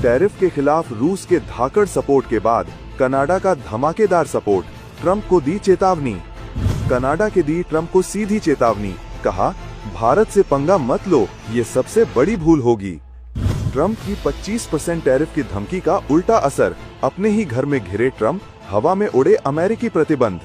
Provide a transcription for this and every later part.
Tariff के खिलाफ रूस के धाकड़ सपोर्ट के बाद कनाडा का धमाकेदार सपोर्ट, ट्रंप को दी चेतावनी। कनाडा के दी ट्रंप को सीधी चेतावनी, कहा भारत से पंगा मत लो, ये सबसे बड़ी भूल होगी। ट्रंप की 25% टैरिफ की धमकी का उल्टा असर, अपने ही घर में घिरे ट्रंप, हवा में उड़े अमेरिकी प्रतिबंध।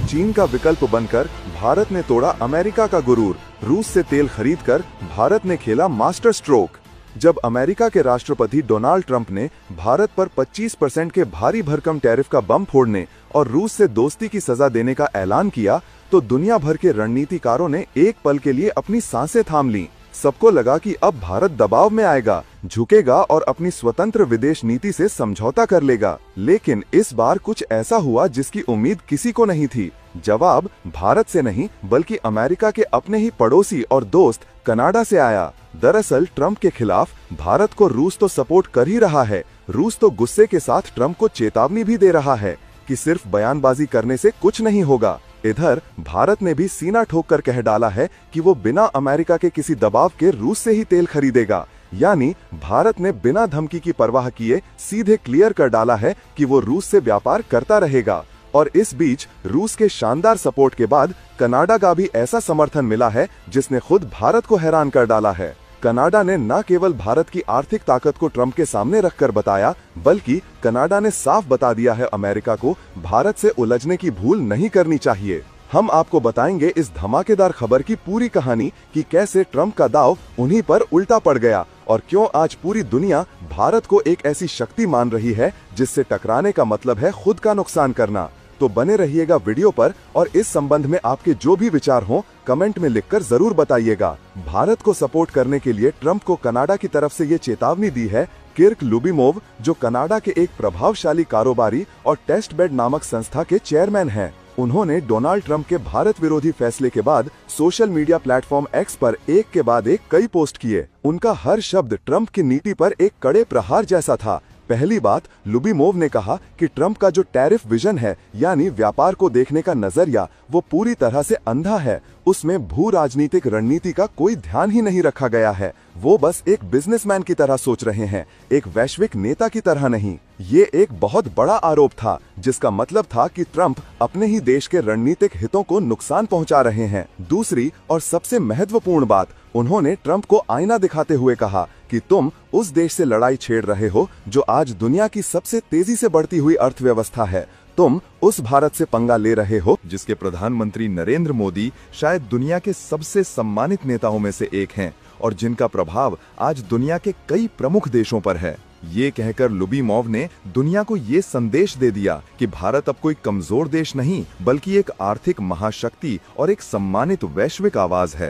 चीन का विकल्प बनकर भारत ने तोड़ा अमेरिका का गुरूर, रूस से तेल खरीदकर भारत ने खेला मास्टर स्ट्रोक। जब अमेरिका के राष्ट्रपति डोनाल्ड ट्रंप ने भारत पर 25% के भारी भरकम टैरिफ का बम फोड़ने और रूस से दोस्ती की सजा देने का ऐलान किया, तो दुनिया भर के रणनीतिकारों ने एक पल के लिए अपनी सांसें थाम लीं। सबको लगा कि अब भारत दबाव में आएगा, झुकेगा और अपनी स्वतंत्र विदेश नीति से समझौता कर लेगा। लेकिन इस बार कुछ ऐसा हुआ जिसकी उम्मीद किसी को नहीं थी। जवाब भारत से नहीं बल्कि अमेरिका के अपने ही पड़ोसी और दोस्त कनाडा से आया। दरअसल ट्रंप के खिलाफ भारत को रूस तो सपोर्ट कर ही रहा है, रूस तो गुस्से के साथ ट्रंप को चेतावनी भी दे रहा है कि सिर्फ बयानबाजी करने से कुछ नहीं होगा। इधर भारत ने भी सीना ठोक कर कह डाला है कि वो बिना अमेरिका के किसी दबाव के रूस से ही तेल खरीदेगा। यानी भारत ने बिना धमकी की परवाह किए सीधे क्लियर कर डाला है कि वो रूस से व्यापार करता रहेगा। और इस बीच रूस के शानदार सपोर्ट के बाद कनाडा का भी ऐसा समर्थन मिला है जिसने खुद भारत को हैरान कर डाला है। कनाडा ने न केवल भारत की आर्थिक ताकत को ट्रंप के सामने रखकर बताया, बल्कि कनाडा ने साफ बता दिया है अमेरिका को भारत से उलझने की भूल नहीं करनी चाहिए। हम आपको बताएंगे इस धमाकेदार खबर की पूरी कहानी कि कैसे ट्रंप का दांव उन्हीं पर उल्टा पड़ गया और क्यों आज पूरी दुनिया भारत को एक ऐसी शक्ति मान रही है जिससे टकराने का मतलब है खुद का नुकसान करना। तो बने रहिएगा वीडियो पर और इस संबंध में आपके जो भी विचार हों कमेंट में लिखकर जरूर बताइएगा। भारत को सपोर्ट करने के लिए ट्रंप को कनाडा की तरफ से ये चेतावनी दी है किर्क लुबिमोव, जो कनाडा के एक प्रभावशाली कारोबारी और टेस्ट बेड नामक संस्था के चेयरमैन हैं। उन्होंने डोनाल्ड ट्रंप के भारत विरोधी फैसले के बाद सोशल मीडिया प्लेटफॉर्म एक्स पर एक के बाद एक कई पोस्ट किए। उनका हर शब्द ट्रंप की नीति पर एक कड़े प्रहार जैसा था। पहली बात, लुबिमोव ने कहा कि ट्रंप का जो टैरिफ विजन है, यानी व्यापार को देखने का नजरिया, वो पूरी तरह से अंधा है। उसमें भू राजनीतिक रणनीति का कोई ध्यान ही नहीं रखा गया है। वो बस एक बिजनेसमैन की तरह सोच रहे हैं, एक वैश्विक नेता की तरह नहीं। ये एक बहुत बड़ा आरोप था जिसका मतलब था कि ट्रंप अपने ही देश के रणनीतिक हितों को नुकसान पहुंचा रहे हैं। दूसरी और सबसे महत्वपूर्ण बात, उन्होंने ट्रंप को आईना दिखाते हुए कहा कि तुम उस देश से लड़ाई छेड़ रहे हो जो आज दुनिया की सबसे तेजी से बढ़ती हुई अर्थव्यवस्था है। तुम उस भारत से पंगा ले रहे हो जिसके प्रधानमंत्री नरेंद्र मोदी शायद दुनिया के सबसे सम्मानित नेताओं में से एक हैं और जिनका प्रभाव आज दुनिया के कई प्रमुख देशों पर है। ये कहकर लुबिमोव ने दुनिया को ये संदेश दे दिया कि भारत अब कोई कमजोर देश नहीं बल्कि एक आर्थिक महाशक्ति और एक सम्मानित वैश्विक आवाज है।